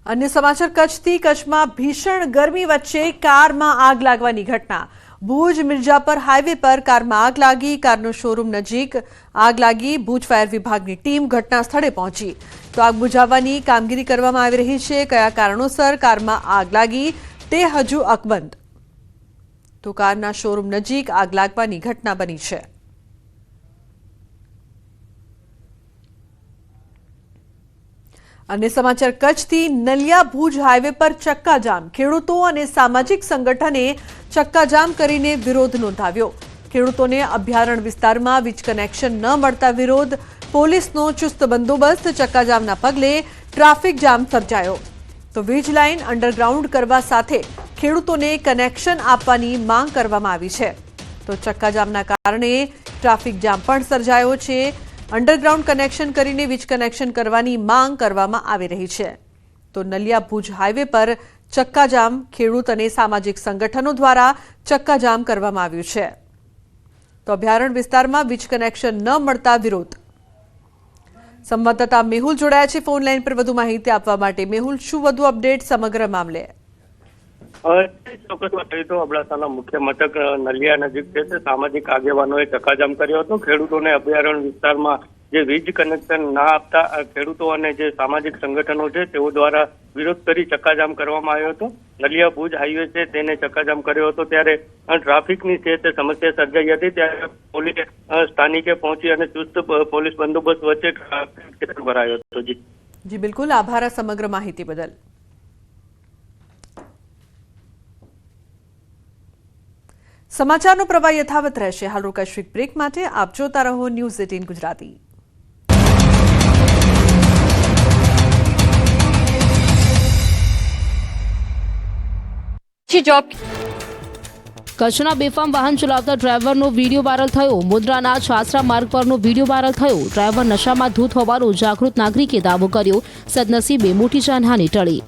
अन्य समाचार कच्छथी कच्छमां भीषण गर्मी वच्चे कारमां आग लागवानी घटना। भूज मिर्जापर हाईवे पर कारमां आग लागी। कारनो शोरूम नजीक आग लागी। भूज फायर विभागनी टीम घटना स्थळे पहोंची तो आग बुझावવાની કામગીરી કરવામાં આવી રહી છે। કયા કારણોસર કારમાં આગ લાગી તે હજુ અકબંધ। તો કારના શોરૂમ નજીક આગ લાગવાની ઘટના બની છે। अन्य समाचार कच्छथी नलिया भूज हाईवे पर चक्काजाम। खेडूतो अने सामाजिक संगठने चक्काजाम करीने विरोध नोंधाव्यो। खेडूतोने अभयारण्य विस्तारमां वीज कनेक्शन न मळता विरोध। पोलीसनो चुस्त बंदोबस्त। चक्काजामना पगले ट्राफिक जाम सर्जायो तो वीज लाइन अंडरग्राउंड करवा साथे खेडूतोने कनेक्शन आपवानी मांग करवामां आवी छे। तो चक्काजामना कारणे ट्राफिक जाम पण सर्जायो छे। अंडरग्राउंड कनेक्शन करीने वीज कनेक्शन करवानी मांग करवामां आवी रही छे। तो नलिया भूज हाईवे पर चक्काजाम खेडूत अने सामाजिक संगठनो द्वारा चक्काजाम करवामां आव्युं छे। तो अभयारण्य विस्तारमां वीज कनेक्शन न मळता विरोध। संवाददाता मेहुल जोड़ाया छे फोन लाइन पर વધુ માહિતી આપવા માટે। મેહુલ, શું વધુ અપડેટ સમગ્ર મામલે? ચોક્કસ વાત કરીએ તો અબડાસાના મુખ્ય મથક નલિયા નજીક છે તે સામાજિક આગેવાનોએ ચક્કાજામ કર્યો હતો। ખેડૂતોને અભયારણ્ય વિસ્તારમાં જે વીજ કનેક્શન ના આપતા ખેડૂતો અને જે સામાજિક સંગઠનો છે તેઓ દ્વારા વિરોધ કરી ચક્કાજામ કરવામાં આવ્યો હતો। નલિયા ભુજ હાઈવે છે તેને ચક્કાજામ કર્યો હતો ત્યારે ટ્રાફિકની છે તે સમસ્યા સર્જાઈ હતી। ત્યારે પોલીસ સ્થાનિકે પહોંચી અને ચુસ્ત પોલીસ બંદોબસ્ત વચ્ચે ટ્રાફિક ભરાયો હતો। જી બિલકુલ, આભાર આ સમગ્ર માહિતી બદલ। समाचारનો પ્રવાહ યથાવત રહેશે। હાલ રોકાઈશું એક બ્રેક માટે। આપ જોતા રહો ન્યૂઝ 18 ગુજરાતી। કચ્છના બેફામ વાહન ચલાવતા ડ્રાઈવરનો વીડિયો વાયરલ થયો। મુન્દ્રાના છાસરા માર્ગ પરનો વીડિયો વાયરલ થયો। ડ્રાઈવર નશામાં ધૂત હોવાનો જાગૃત નાગરિકે દાવો કર્યો। સદનસીબે મોટી જાનહાનિ ટળી।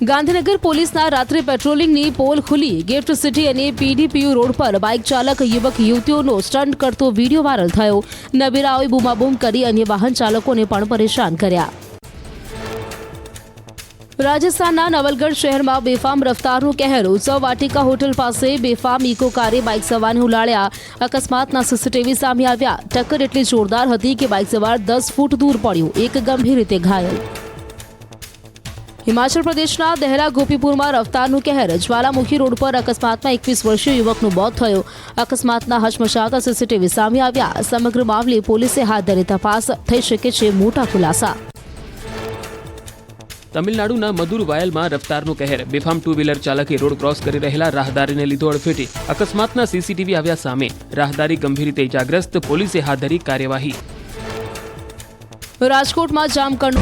ગાંધીનગર પોલીસના રાત્રે પેટ્રોલિંગની પોલ ખુલી। ગિફ્ટ સિટી અને પીડીપીયુ રોડ પર બાઇક ચાલક યુવક યુવતીઓનો સ્ટન્ટ કરતો વીડિયો વાયરલ થયો। નબીરાઓએ બૂમાબૂમ કરી અન્ય વાહન ચાલકોને પણ પરેશાન કર્યા। રાજસ્થાનના નવલગઢ શહેરમાં બેફામ રફતારનો કહેર। ઉત્સવ વાટિકા હોટલ પાસે બેફામ ઇકો કારે બાઇક સવારને ઉલાળ્યા। અકસ્માતના સીસીટીવી સામે આવ્યા। ટક્કર એટલી જોરદાર હતી કે બાઇક સવાર 10 ફૂટ દૂર પડ્યો। એક ગંભીર રીતે ઘાયલ। हिमाचल प्रदेशना दहरा गोपीपुर में रफ्तारનું કહેર। જ્વાલામુખી રોડ પર અકસ્માતમાં 21 વર્ષીય યુવકનું મોત થયું। અકસ્માતના હચમચાતા સીસીટીવી સામે આવ્યા। સમગ્ર મામલે પોલીસે હાથ ધરી તપાસ। થઈ શકે છે મોટા ખુલાસા। તમિલનાડુના મદુરવાયલમાં રફતારનું કહેર। બેફામ ટુ વ્હીલર ચાલકે રોડ ક્રોસ કરી રહેલા રાહદારીને લીધો અડફેટે। અકસ્માતના સીસીટીવી આવ્યા સામે। રાહદારી ગંભીર રીતે ઇજાગ્રસ્ત। પોલીસે હાથ ધરી કાર્યવાહી। રાજકોટમાં જામકંડ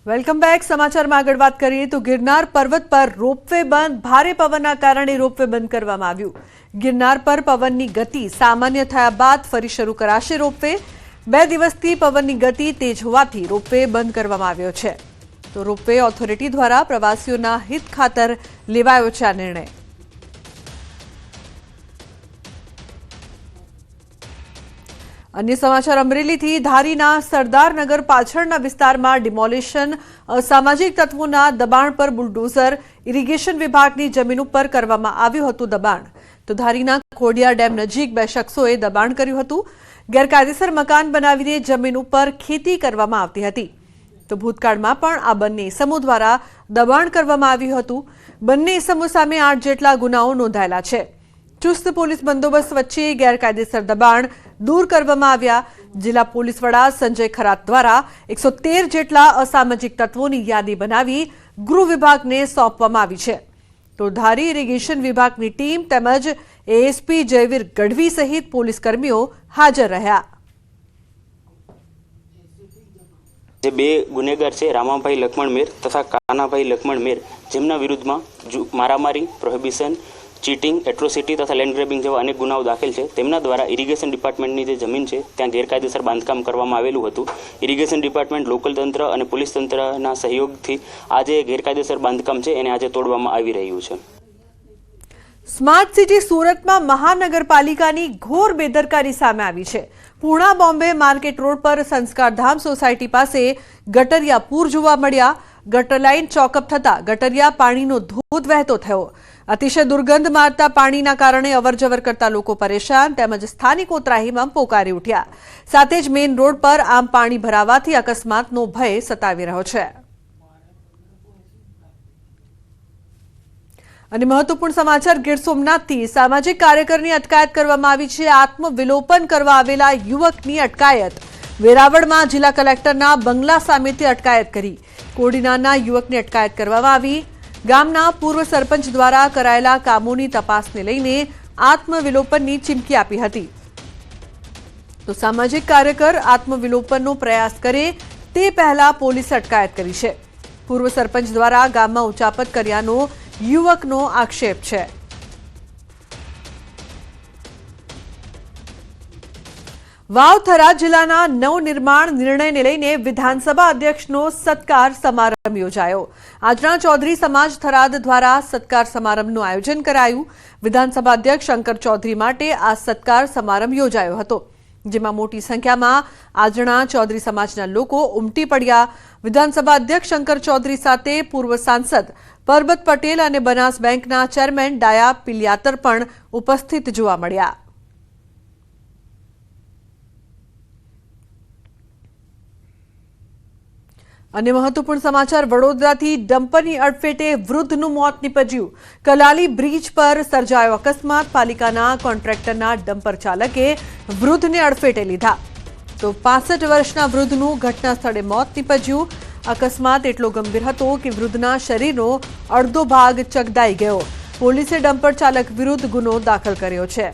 વેલકમ બેક। સમાચારમાં આગળ વાત કરીએ તો ગિરનાર પર્વત પર રોપવે બંધ। ભારે પવનના કારણે રોપવે બંધ કરવામાં આવ્યું। ગિરનાર પર પવનની ગતિ સામાન્ય થયા બાદ ફરી શરૂ કરાશે રોપવે। 2 દિવસથી પવનની ગતિ તેજ હોવાથી રોપવે બંધ કરવામાં આવ્યો છે। તો રોપવે ઓથોરિટી દ્વારા પ્રવાસીઓના હિત ખાતર લેવાયો છે આ નિર્ણય। अन्य समाचार अमरेली धारीना सरदारनगर पाछळना विस्तारमां डिमोलिशन असामाजिक तत्वोना दबाण पर बुलडोजर इरिगेशन विभागनी जमीन पर करवामां आव्युं हतुं दबाण। तो धारीना खोडियार डेम नजीक 2 शख्सोए दबाण कर्युं हतुं। गैरकायदेसर मकान बनावीने जमीन पर खेती करवामां आवती हती। तो भूतकाळमां पण आ बंने इसमो द्वारा दबाण करवामां आव्युं हतुं। बंने इसमो सामे 8 जेटला गुनाओ नोंधायेला छे। चुस्त पोलीस बंदोबस्त वच्चे गैरकायदेसर दबाण दूर करवामां आव्या। जिला पोलीस वड़ा संजय खरात द्वारा 113 जेटला असामाजिक तत्वोनी यादी बनावी गृह विभागने सोंपवामां आवी छे। तो धारी इरिगेशन विभागनी टीम તેમજ एएसपी जयवीर गढ़वी सहित पोलीस कर्मीओ हाजर रह्या। જે બે ગુનેગાર છે રામાભાઈ લક્ષ્મણ મેર તથા કાનાભાઈ લક્ષ્મણ મેર જેમના વિરુદ્ધમાં મારામારી, પ્રોહિબિશન, ચીટિંગ, એટ્રોસિટી તથા લેન્ડ ગ્રેબિંગ જેવા અનેક ગુનાઓ દાખલ છે। તેમના દ્વારા ઇરિગેશન ડિપાર્ટમેન્ટની જે જમીન છે ત્યાં ગેરકાયદેસર બાંધકામ કરવામાં આવેલું હતું। ઇરિગેશન ડિપાર્ટમેન્ટ, લોકલ તંત્ર અને પોલીસ તંત્રના સહયોગથી આ જે ગેરકાયદેસર બાંધકામ છે એને આજે તોડવામાં આવી રહ્યું છે। સ્માર્ટ સિટી સુરતમાં મહાનગરપાલિકાની ઘોર બેદરકારી સામે આવી છે. પૂર્ણા બોમ્બે માર્કેટ રોડ પર સંસ્કારધામ સોસાયટી પાસે ગટરિયા પૂર જોવા મળ્યા. ગટર લાઇન ચોકઅપ થતા ગટરિયા પાણીનો ધોધ વહેતો થયો. અતિશય દુર્ગંધ મારતા પાણીના કારણે અવરજવર કરતા લોકો પરેશાન તેમજ સ્થાનિકો ત્રાહિમામ પોકારી ઉઠ્યા. સાથે જ મેઇન રોડ પર આમ પાણી ભરાવાથી અકસ્માતનો ભય સતાવી રહ્યો છે. અને મહત્વપૂર્ણ સમાચાર ગીર સોમનાથથી સામાજિક કાર્યકરની અટકાયત કરવામાં આવી છે. આત્મવિલોપન કરવા આવેલા યુવકની અટકાયત. વેરાવળમાં જિલ્લા કલેક્ટરના બંગલા સામેથી અટકાયત કરી. કોડીનારના યુવકની અટકાયત કરવામાં આવી. ગામના પૂર્વ સરપંચ દ્વારા કરાયેલા કામોની તપાસને લઈને આત્મવિલોપનની ચીમકી આપી હતી. તો સામાજિક કાર્યકર આત્મવિલોપનનો પ્રયાસ કરે તે પહેલા પોલીસે અટકાયત કરી છે. પૂર્વ સરપંચ દ્વારા ગામમાં ઉચાપત કર્યાનો યુવકનો આક્ષેપ છે. વાવથરા જિલ્લાના નવનિર્માણ નિર્ણયને લઈને વિધાનસભા અધ્યક્ષનો સત્કાર સમારંભ યોજાયો. આજના ચૌધરી સમાજ થરાદ દ્વારા સત્કાર સમારંભનું આયોજન કરાયું. વિધાનસભા અધ્યક્ષ શંકર ચૌધરી માટે આ સત્કાર સમારંભ યોજાયો હતો, જેમાં મોટી સંખ્યામાં આજના ચૌધરી સમાજના લોકો ઉમટી પડ્યા. વિધાનસભા અધ્યક્ષ શંકર ચૌધરી સાથે પૂર્વ સાંસદ પરબત પટેલ અને બનાસ બેંકના ચેરમેન ડાયા પિલિયાતર પણ ઉપસ્થિત જોવા મળ્યા. અને મહત્વપૂર્ણ સમાચાર વડોદરાથી ડમ્પરની અડફેટે વૃદ્ધનું મોત નીપજ્યું. કલાલી બ્રિજ પર સર્જાયો અકસ્માત. પાલિકાના કોન્ટ્રાક્ટરના ડમ્પર ચાલકે વૃદ્ધને અડફેટે લીધા તો 65 વર્ષના વૃદ્ધનું ઘટના સ્થળે મોત નીપજ્યું. અકસ્માત એટલો ગંભીર હતો કે વૃદ્ધના શરીરનો અડધો ભાગ ચગદાઈ ગયો. પોલીસે ડમ્પર ચાલક વિરુદ્ધ ગુનો દાખલ કર્યો છે.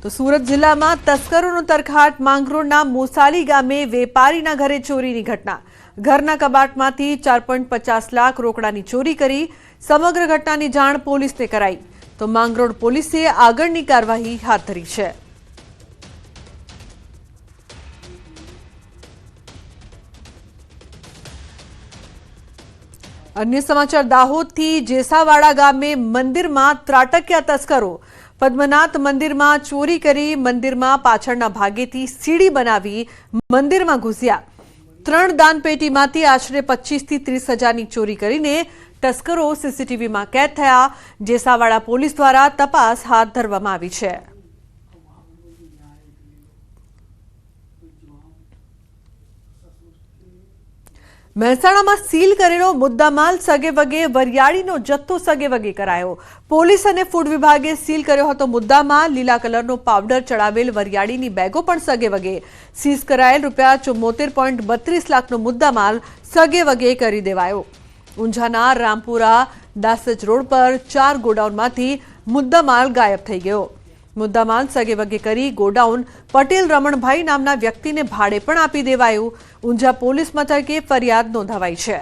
તો સુરત જિલ્લામાં તસ્કરોનો તરખાટ. માંગરોળના મોસાલી ગામે વેપારીના ઘરે ચોરીની ઘટના. ઘરના કબાટમાંથી 4.50 લાખ રોકડાની ચોરી કરી. સમગ્ર ઘટનાની જાણ પોલીસને કરાઈ તો માંગરોળ પોલીસે આગળની કાર્યવાહી હાથ ધરી છે. અન્ય સમાચાર દાહોદથી જેસાવાડા ગામે મંદિરમાં ત્રાટક્યા તસ્કરો. પદ્મનાથ મંદિરમાં ચોરી કરી મંદિરમાં પાછળના ભાગેથી સીડી બનાવી મંદિરમાં ઘૂસ્યા. 3 દાનપેટીમાંથી આશરે 25 થી 30 હજારની ચોરી કરીને તસ્કરો સીસીટીવીમાં કેદ થયા. જેસાવાડા પોલીસ દ્વારા તપાસ હાથ ધરવામાં આવી છે. મહેસાણામાં સીલ કરેલો મુદ્દામાલ સગેવગે વરિયાળીનો જથ્થો સગેવગે કરાયો. પોલીસ અને ફૂડ વિભાગે સીલ કર્યો હતો મુદ્દામાલ. લીલા કલરનો પાવડર ચડાવેલ વરિયાળીની બેગો પણ સગેવગે. સીઝ કરાયેલ ₹74.32 લાખનો મુદ્દામાલ સગેવગે કરી દેવાયો. ઊંઝાના રામપુરા દાસજ રોડ પર 4 ગોડાઉનમાંથી મુદ્દામાલ ગાયબ થઈ ગયો. મુદ્દામાલ સગેવગે કરી ગોડાઉન પટેલ રમણભાઈ નામના વ્યક્તિને ભાડે પણ આપી દેવાયું. ઊંઝા પોલીસ મથકે ફરિયાદ નોંધાવાઈ છે.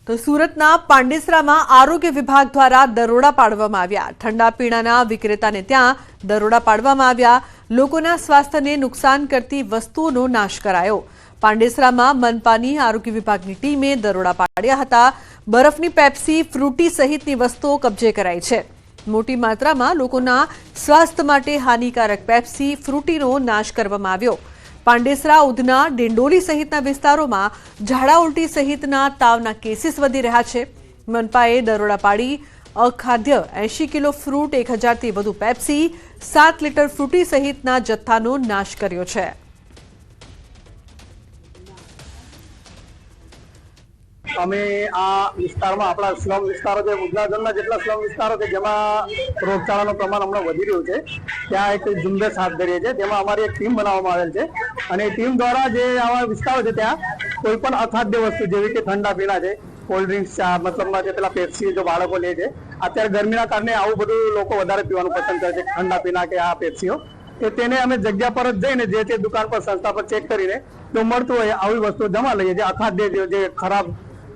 તો સુરતના પાંડેસરામાં આરોગ્ય વિભાગ દ્વારા દરોડા પાડવામાં આવ્યા. ઠંડા પીણાના વિક્રેતાને ત્યાં દરોડા પાડવામાં આવ્યા. લોકોના સ્વાસ્થ્યને નુકસાન કરતી વસ્તુઓનો નાશ કરાયો. પાંડેસરામાં મનપાની આરોગ્ય વિભાગની ટીમે દરોડા પાડ્યા હતા. બરફની પેપ્સી, ફ્રૂટી સહિતની વસ્તુઓ કબજે કરાઈ છે. મોટી માત્રામાં લોકોના સ્વાસ્થ્ય માટે હાનિકારક પેપ્સી, ફ્રૂટીનો નાશ કરવામાં આવ્યો. પાંડેસરા, ઉધના, ડિંડોલી સહિતના વિસ્તારોમાં ઝાડા ઉલટી સહિતના તાવના કેસીસ વધી રહ્યા છે. મનપાએ દરોડા પાડી અખાદ્ય 80 કિલો ફ્રૂટ, 1000 થી વધુ પેપ્સી, 7 લીટર ફ્રૂટી સહિતના જથ્થાનો નાશ કર્યો છે. અમે આ વિસ્તારમાં આપણા સ્લમ વિસ્તારો છે, ગુજરાતના જેટલા સ્લમ વિસ્તારો છે જેમાં રોગચાળાનું પ્રમાણ હમણાં વધી રહ્યું છે, ત્યાં એક ઝુંબેશ હાથ ધરીએ છીએ. તેમાં અમારી એક ટીમ બનાવવામાં આવેલ છે અને ટીમ દ્વારા જે આવા વિસ્તારો છે ત્યાં કોઈ પણ અખાદ્ય વસ્તુ જેવી કે ઠંડા પીણા છે, કોલ્ડ ડ્રિંક્સ, મતલબમાં જે પેલા પેપ્સી જો બાળકો લે છે, અત્યારે ગરમીના કારણે આવું બધું લોકો વધારે પીવાનું પસંદ કરે છે, ઠંડા પીણા કે આ પેપ્સીઓ. કે તેને અમે જગ્યા પર જ જઈને જે તે દુકાન પર, સંસ્થા પર ચેક કરીને જો મળતું હોય આવી વસ્તુ જમા લઈએ. જે અખાદ્ય જે ખરાબ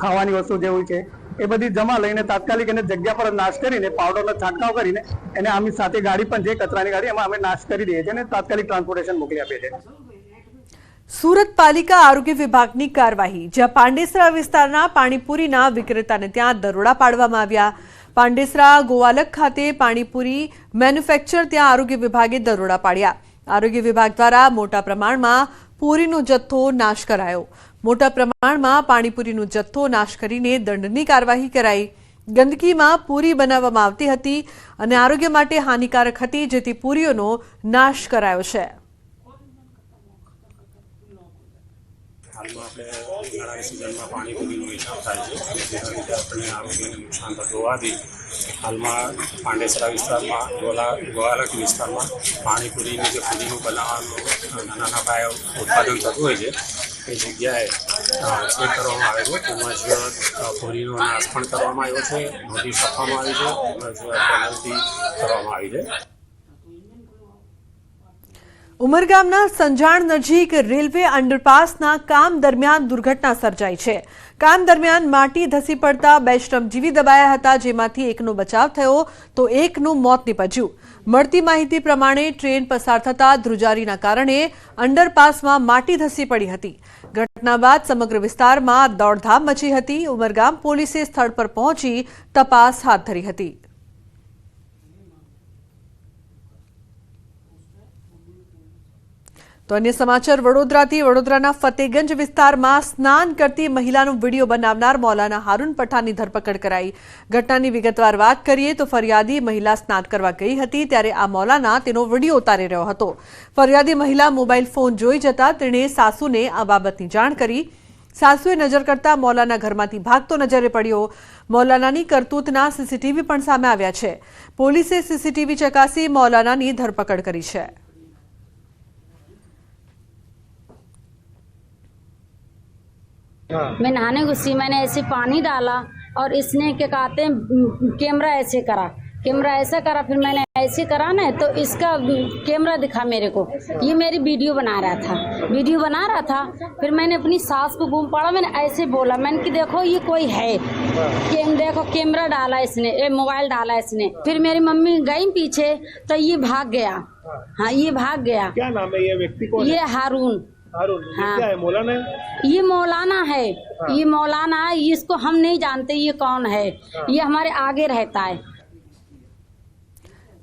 ખાવાની વસ્તુ જેવી છે એ બધી જમા લઈને તાત્કાલિક એને જગ્યા પર નાશ કરીને પાવડરનો છંટકાવ કરીને એને આમની સાથે ગાડી પણ છે, કચરાની ગાડી, એમાં અમે નાશ કરી દઈએ છીએ અને તાત્કાલિક ટ્રાન્સપોર્ટેશન મોકલી આપીએ છીએ. સુરત પાલિકા આરોગ્ય વિભાગની કાર્યવાહી. જ્યાં પાંડેસરા વિસ્તારના પાણીપુરીના વિક્રેતાને ત્યાં દરોડા પાડવામાં આવ્યા. પાંડેસરા ગોવાલક ખાતે પાણીપુરી મેન્યુફેક્ચર ત્યાં આરોગ્ય વિભાગે દરોડા પાડ્યા. આરોગ્ય વિભાગ દ્વારા મોટા પ્રમાણમાં પૂરીનો જથ્થો નાશ કરાયો. મોટા પ્રમાણમાં પાણીપુરીનો જથ્થો નાશ કરીને દંડની કાર્યવાહી કરાઈ. ગંદકીમાં પૂરી બનાવવામાં આવતી હતી અને આરોગ્ય માટે હાનિકારક હતી, જેથી પૂરીઓનો નાશ કરાયો છે. હાલમાં આપણે ઉનાળાની સિઝનમાં પાણીપુરીનો વેચાણ થાય છે, જેના લીધે આપણને આરોગ્યને નુકસાન થતું હોવાથી હાલમાં પાંડેસરા વિસ્તારમાં ગોવાલક વિસ્તારમાં પાણીપુરીની જે પુરીનું બનાવવાનું નાના પાયે ઉત્પાદન થતું હોય છે એ જગ્યાએ ચેક કરવામાં આવે છે. તેમજ પુરીનો નાશ પણ કરવામાં આવ્યો છે, નોટિસ આપવામાં આવી છે, તેમજ પેનલ્ટી કરવામાં આવી છે. ઉમરગામના સંજાણ નજીક રેલવે અંડરપાસના કામ દરમિયાન દુર્ઘટના સર્જાઈ છે. કામ દરમિયાન માટી ધસી પડતા 2 શ્રમજીવી દબાયા હતા, જેમાંથી એકનો બચાવ થયો તો એકનું મોત નીપજ્યું. મળતી માહિતી પ્રમાણે ટ્રેન પસાર થતા ધ્રુજારીના કારણે અંડરપાસમાં માટી ધસી પડી હતી. ઘટના બાદ સમગ્ર વિસ્તારમાં દોડધામ મચી હતી. ઉમરગામ પોલીસે સ્થળ પર પહોંચી તપાસ હાથ ધરી હતી. તો અન્ય સમાચાર વડોદરાથી. વડોદરાના ફતેગંજ વિસ્તારમાં સ્નાન કરતી મહિલાનો વિડીયો બનાવનાર મૌલાના હારૂન પઠાણની ધરપકડ કરાઈ. ઘટનાની વિગતવાર વાત કરીએ તો ફરિયાદી મહિલા સ્નાન કરવા ગઈ હતી, ત્યારે આ મૌલાના તેનો વિડીયો ઉતારી રહ્યો હતો. ફરિયાદી મહિલા મોબાઈલ ફોન જોઈ જતા તેણે સાસુને આ બાબતની જાણ કરી. સાસુએ નજર કરતા મૌલાના ઘરમાંથી ભાગતો નજરે પડ્યો. મૌલાનાની કરતૂતના સીસીટીવી પણ સામે આવ્યા છે. પોલીસે સીસીટીવી ચકાસી મૌલાનાની ધરપકડ કરી છે. मैं नहाने घुसी, मैंने ऐसे पानी डाला और इसने क्या कहते हैं कैमरा ऐसे करा, कैमरा ऐसा करा, फिर मैंने ऐसे करा ना तो इसका कैमरा दिखा मेरे को, ये मेरी वीडियो बना रहा था। फिर मैंने अपनी सास को बूम पड़ा, मैंने ऐसे बोला, मैंने कि देखो ये कोई है, देखो कैमरा डाला इसने, मोबाइल डाला इसने। फिर मेरी मम्मी गई पीछे तो ये भाग गया। हाँ, ये भाग गया। क्या नाम है ये व्यक्ति को? ये हारून। हाँ, क्या है? मौलाना है? ये मौलाना है। हाँ। ये मौलाना है, इसको हम नहीं जानते ये कौन है। हाँ। ये हमारे आगे रहता है.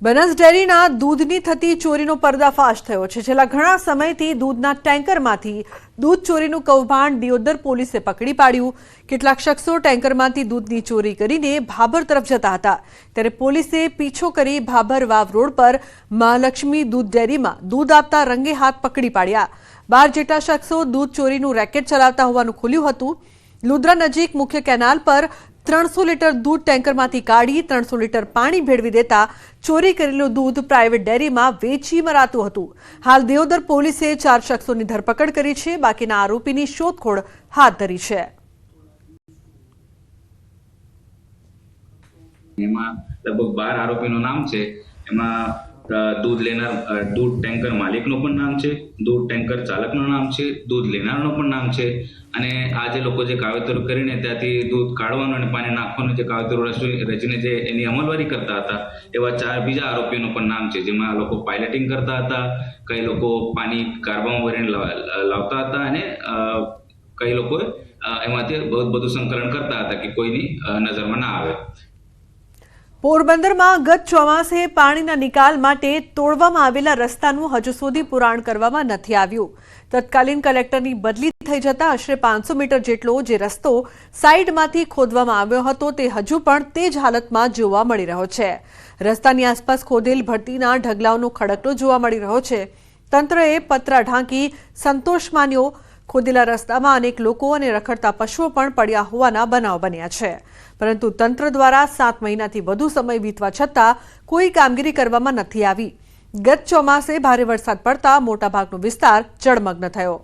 બનાસ ડેરીના દૂધની થતી ચોરીનો પર્દાફાશ થયો છે. છેલ્લા ઘણા સમયથી દૂધના ટેન્કરમાંથી દૂધ ચોરીનું કૌભાંડ દિયોદર પોલીસે પકડી પાડ્યું. કેટલાક શખ્સો ટેન્કરમાંથી દૂધની ચોરી કરીને ભાભર તરફ જતા હતા, ત્યારે પોલીસે પીછો કરી ભાભર વાવ રોડ પર મહાલક્ષ્મી દૂધ ડેરીમાં દૂધ આપતા રંગે હાથ પકડી પાડ્યા. 12 જેટલા શખ્સો દૂધ ચોરીનું રેકેટ ચલાવતા હોવાનું ખુલ્યું હતું. લુદ્રા નજીક મુખ્ય કેનાલ પર 300 લીટર દૂધ ટેન્કરમાંથી કાઢી 300 લીટર પાણી ભેળવી દેતા ચોરી કરેલું દૂધ પ્રાઇવેટ ડેરીમાં વેચી મરાતું હતું. હાલ દિયોદર પોલીસે 4 શખ્સોની ધરપકડ કરી છે. બાકીના આરોપીની શોધખોળ હાથ ધરી છે. એમાં લગભગ 12 આરોપીનું નામ છે. એમાં દૂધ લેનાર દૂધ ટેન્કર માલિકનું પણ નામ છે, દૂધ ટેન્કર ચાલકનું નામ છે, દૂધ લેનારનું પણ નામ છે, અને આ જે લોકો જે કાવતરું કરીને ત્યાંથી દૂધ કાઢવાનું અને પાણી નાખવાનું જે કાવતરું રચીને જે એની અમલવારી કરતા હતા એવા 4 બીજા આરોપીઓનું પણ નામ છે, જેમાં આ લોકો પાયલટિંગ કરતા હતા, કઈ લોકો પાણી કારવામાં ભરીને લાવતા હતા અને કઈ લોકો એમાંથી બહુ બધું સંકલન કરતા હતા કે કોઈની નજરમાં ના આવે. પોરબંદરમાં ગત ચોમાસે પાણીના નિકાલ માટે તોડવામાં આવેલા રસ્તાનું હજુ સુધી પુરાણ કરવામાં નથી આવ્યું. તત્કાલીન કલેક્ટરની બદલી થઈ જતા આશરે 500 મીટર જેટલો જે રસ્તો સાઈડમાંથી ખોદવામાં આવ્યો હતો તે હજુ પણ તે જ હાલતમાં જોવા મળી રહ્યો છે. રસ્તાની આસપાસ ખોદેલ ભરતીના ઢગલાઓનો ખડકલો જોવા મળી રહ્યો છે. તંત્રએ પતરા ઢાંકી સંતોષ માન્યો. ખોદેલા રસ્તામાં અનેક લોકો અને રખડતા પશુઓ પણ પડ્યા હોવાના બનાવ બન્યા છે. પરંતુ તંત્ર દ્વારા 7 મહિનાથી વધુ સમય વીતવા છતાં કોઈ કામગીરી કરવામાં નથી આવી. ગત ચોમાસે ભારે વરસાદ પડતા મોટાભાગનો વિસ્તાર જળમગ્ન થયો.